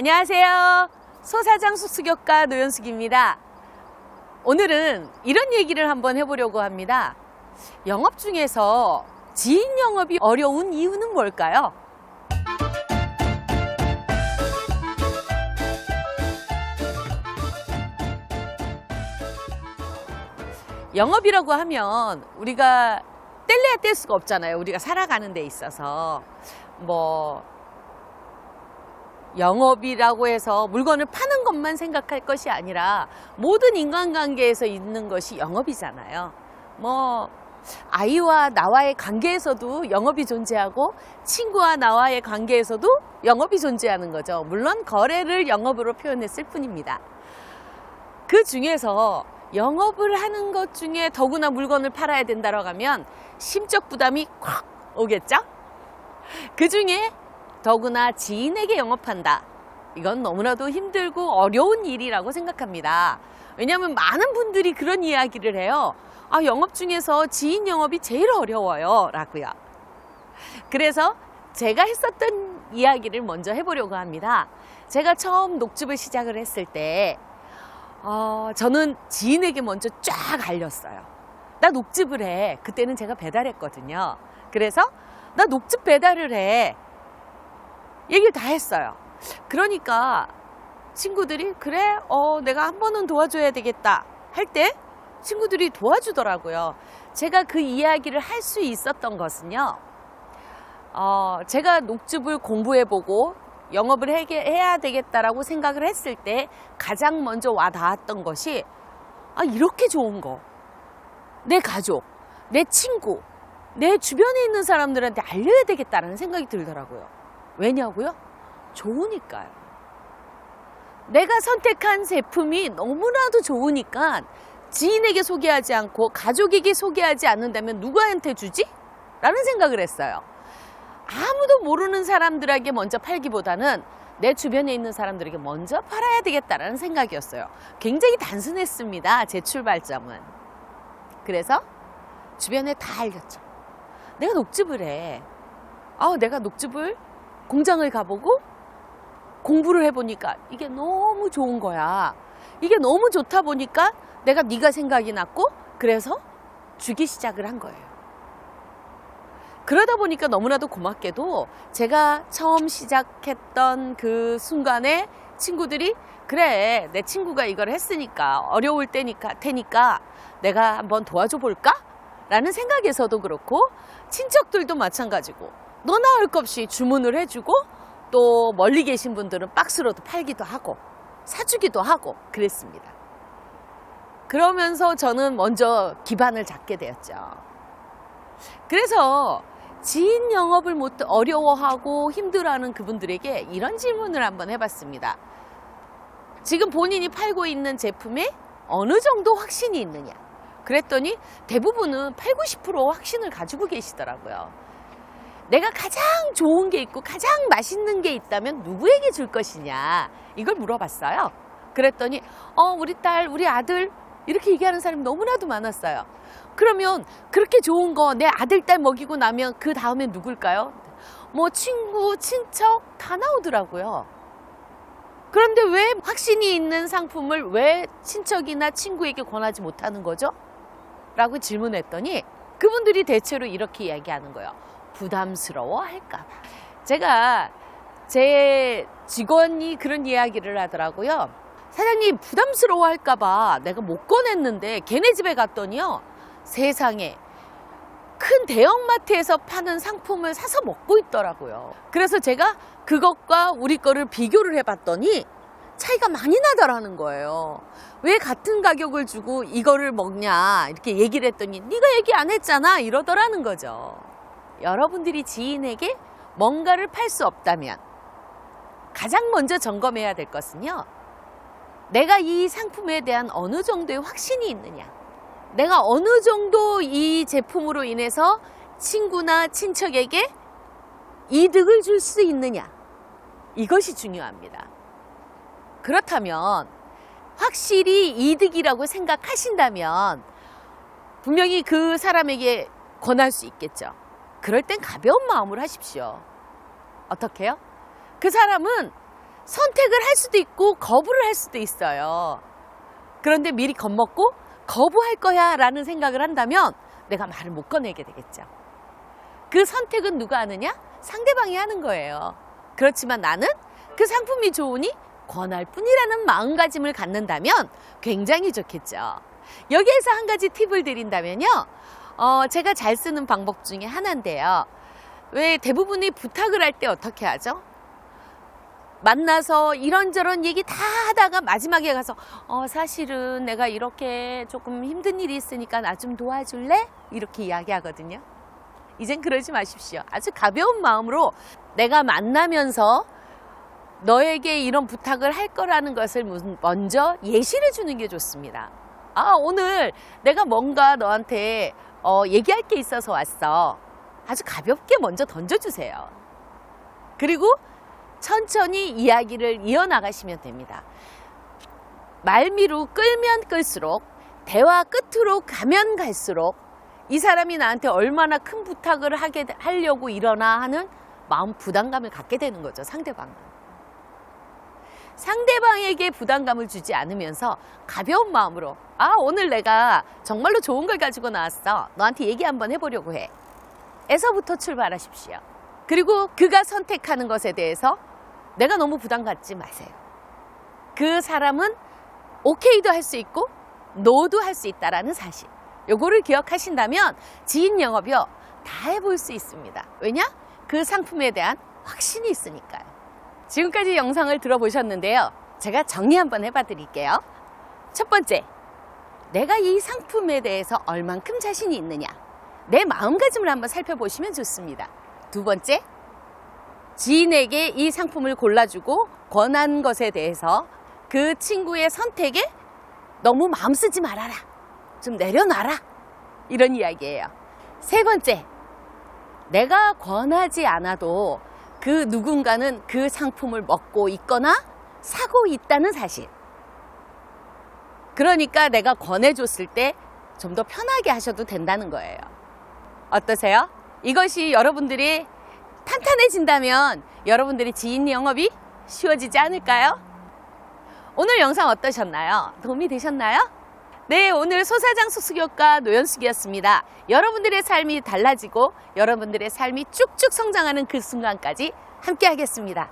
안녕하세요. 소사장 수수교과 노현숙입니다. 오늘은 이런 얘기를 한번 해보려고 합니다. 영업 중에서 지인 영업이 어려운 이유는 뭘까요? 영업이라고 하면 우리가 뗄래야 뗄 수가 없잖아요. 우리가 살아가는 데 있어서 영업이라고 해서 물건을 파는 것만 생각할 것이 아니라 모든 인간관계에서 있는 것이 영업이잖아요. 아이와 나와의 관계에서도 영업이 존재하고 친구와 나와의 관계에서도 영업이 존재하는 거죠. 물론 거래를 영업으로 표현했을 뿐입니다. 그 중에서 영업을 하는 것 중에 더구나 물건을 팔아야 된다고 하면 심적 부담이 콱 오겠죠? 그 중에 더구나 지인에게 영업한다. 이건 너무나도 힘들고 어려운 일이라고 생각합니다. 왜냐하면 많은 분들이 그런 이야기를 해요. 영업 중에서 지인 영업이 제일 어려워요 라고요. 그래서 제가 했었던 이야기를 먼저 해보려고 합니다. 제가 처음 녹즙을 시작을 했을 때 저는 지인에게 먼저 쫙 알렸어요. 나 녹즙을 해. 그때는 제가 배달했거든요. 그래서 나 녹즙 배달을 해. 얘기를 다 했어요. 그러니까 친구들이 그래? 내가 한 번은 도와줘야 되겠다 할 때 친구들이 도와주더라고요. 제가 그 이야기를 할 수 있었던 것은요. 제가 녹즙을 공부해보고 영업을 해야 되겠다라고 생각을 했을 때 가장 먼저 와닿았던 것이 이렇게 좋은 거 내 가족, 내 친구, 내 주변에 있는 사람들한테 알려야 되겠다라는 생각이 들더라고요. 왜냐고요? 좋으니까요. 내가 선택한 제품이 너무나도 좋으니까 지인에게 소개하지 않고 가족에게 소개하지 않는다면 누구한테 주지? 라는 생각을 했어요. 아무도 모르는 사람들에게 먼저 팔기보다는 내 주변에 있는 사람들에게 먼저 팔아야 되겠다라는 생각이었어요. 굉장히 단순했습니다. 제 출발점은. 그래서 주변에 다 알렸죠. 내가 녹즙을 해. 내가 녹즙을 공장을 가보고 공부를 해보니까 이게 너무 좋은 거야. 이게 너무 좋다 보니까 내가 네가 생각이 났고 그래서 주기 시작을 한 거예요. 그러다 보니까 너무나도 고맙게도 제가 처음 시작했던 그 순간에 친구들이 그래 내 친구가 이걸 했으니까 어려울 테니까 내가 한번 도와줘 볼까? 라는 생각에서도 그렇고 친척들도 마찬가지고 너나 할 것 없이 주문을 해주고 또 멀리 계신 분들은 박스로도 팔기도 하고 사주기도 하고 그랬습니다. 그러면서 저는 먼저 기반을 잡게 되었죠. 그래서 지인 영업을 어려워하고 힘들어하는 그분들에게 이런 질문을 한번 해봤습니다. 지금 본인이 팔고 있는 제품에 어느 정도 확신이 있느냐? 그랬더니 대부분은 80, 90% 확신을 가지고 계시더라고요. 내가 가장 좋은 게 있고 가장 맛있는 게 있다면 누구에게 줄 것이냐? 이걸 물어봤어요. 그랬더니 우리 딸, 우리 아들 이렇게 얘기하는 사람이 너무나도 많았어요. 그러면 그렇게 좋은 거 내 아들, 딸 먹이고 나면 그 다음에 누굴까요? 친구, 친척 다 나오더라고요. 그런데 왜 확신이 있는 상품을 왜 친척이나 친구에게 권하지 못하는 거죠? 라고 질문했더니 그분들이 대체로 이렇게 이야기하는 거예요. 부담스러워 할까 봐. 제가 제 직원이 그런 이야기를 하더라고요. 사장님 부담스러워 할까 봐 내가 못 꺼냈는데 걔네 집에 갔더니요. 세상에 큰 대형마트에서 파는 상품을 사서 먹고 있더라고요. 그래서 제가 그것과 우리 거를 비교를 해봤더니 차이가 많이 나더라는 거예요. 왜 같은 가격을 주고 이거를 먹냐 이렇게 얘기를 했더니 네가 얘기 안 했잖아 이러더라는 거죠. 여러분들이 지인에게 뭔가를 팔 수 없다면 가장 먼저 점검해야 될 것은요. 내가 이 상품에 대한 어느 정도의 확신이 있느냐. 내가 어느 정도 이 제품으로 인해서 친구나 친척에게 이득을 줄 수 있느냐. 이것이 중요합니다. 그렇다면 확실히 이득이라고 생각하신다면 분명히 그 사람에게 권할 수 있겠죠. 그럴 땐 가벼운 마음으로 하십시오. 어떻게요? 그 사람은 선택을 할 수도 있고 거부를 할 수도 있어요. 그런데 미리 겁먹고 거부할 거야 라는 생각을 한다면 내가 말을 못 꺼내게 되겠죠. 그 선택은 누가 하느냐? 상대방이 하는 거예요. 그렇지만 나는 그 상품이 좋으니 권할 뿐이라는 마음가짐을 갖는다면 굉장히 좋겠죠. 여기에서 한 가지 팁을 드린다면요. 제가 잘 쓰는 방법 중에 하나인데요. 왜 대부분이 부탁을 할 때 어떻게 하죠? 만나서 이런저런 얘기 다 하다가 마지막에 가서 사실은 내가 이렇게 조금 힘든 일이 있으니까 나 좀 도와줄래? 이렇게 이야기하거든요. 이젠 그러지 마십시오. 아주 가벼운 마음으로 내가 만나면서 너에게 이런 부탁을 할 거라는 것을 먼저 예시를 주는 게 좋습니다. 오늘 내가 뭔가 너한테 얘기할 게 있어서 왔어. 아주 가볍게 먼저 던져주세요. 그리고 천천히 이야기를 이어나가시면 됩니다. 말미로 끌면 끌수록, 대화 끝으로 가면 갈수록 이 사람이 나한테 얼마나 큰 부탁을 하려고 이러나 하는 마음 부담감을 갖게 되는 거죠, 상대방은. 상대방에게 부담감을 주지 않으면서 가벼운 마음으로 오늘 내가 정말로 좋은 걸 가지고 나왔어. 너한테 얘기 한번 해보려고 해. 에서부터 출발하십시오. 그리고 그가 선택하는 것에 대해서 내가 너무 부담 갖지 마세요. 그 사람은 오케이도 할 수 있고 노도 할 수 있다라는 사실. 요거를 기억하신다면 지인 영업이요 다 해볼 수 있습니다. 왜냐? 그 상품에 대한 확신이 있으니까요. 지금까지 영상을 들어보셨는데요. 제가 정리 한번 해봐 드릴게요. 첫 번째, 내가 이 상품에 대해서 얼만큼 자신이 있느냐. 내 마음가짐을 한번 살펴보시면 좋습니다. 두 번째, 지인에게 이 상품을 골라주고 권한 것에 대해서 그 친구의 선택에 너무 마음 쓰지 말아라. 좀 내려놔라. 이런 이야기예요. 세 번째, 내가 권하지 않아도 그 누군가는 그 상품을 먹고 있거나 사고 있다는 사실. 그러니까 내가 권해줬을 때 좀 더 편하게 하셔도 된다는 거예요. 어떠세요? 이것이 여러분들이 탄탄해진다면 여러분들이 지인 영업이 쉬워지지 않을까요? 오늘 영상 어떠셨나요? 도움이 되셨나요? 네, 오늘 소사장 숙수교과 노연숙이었습니다. 여러분들의 삶이 달라지고 여러분들의 삶이 쭉쭉 성장하는 그 순간까지 함께 하겠습니다.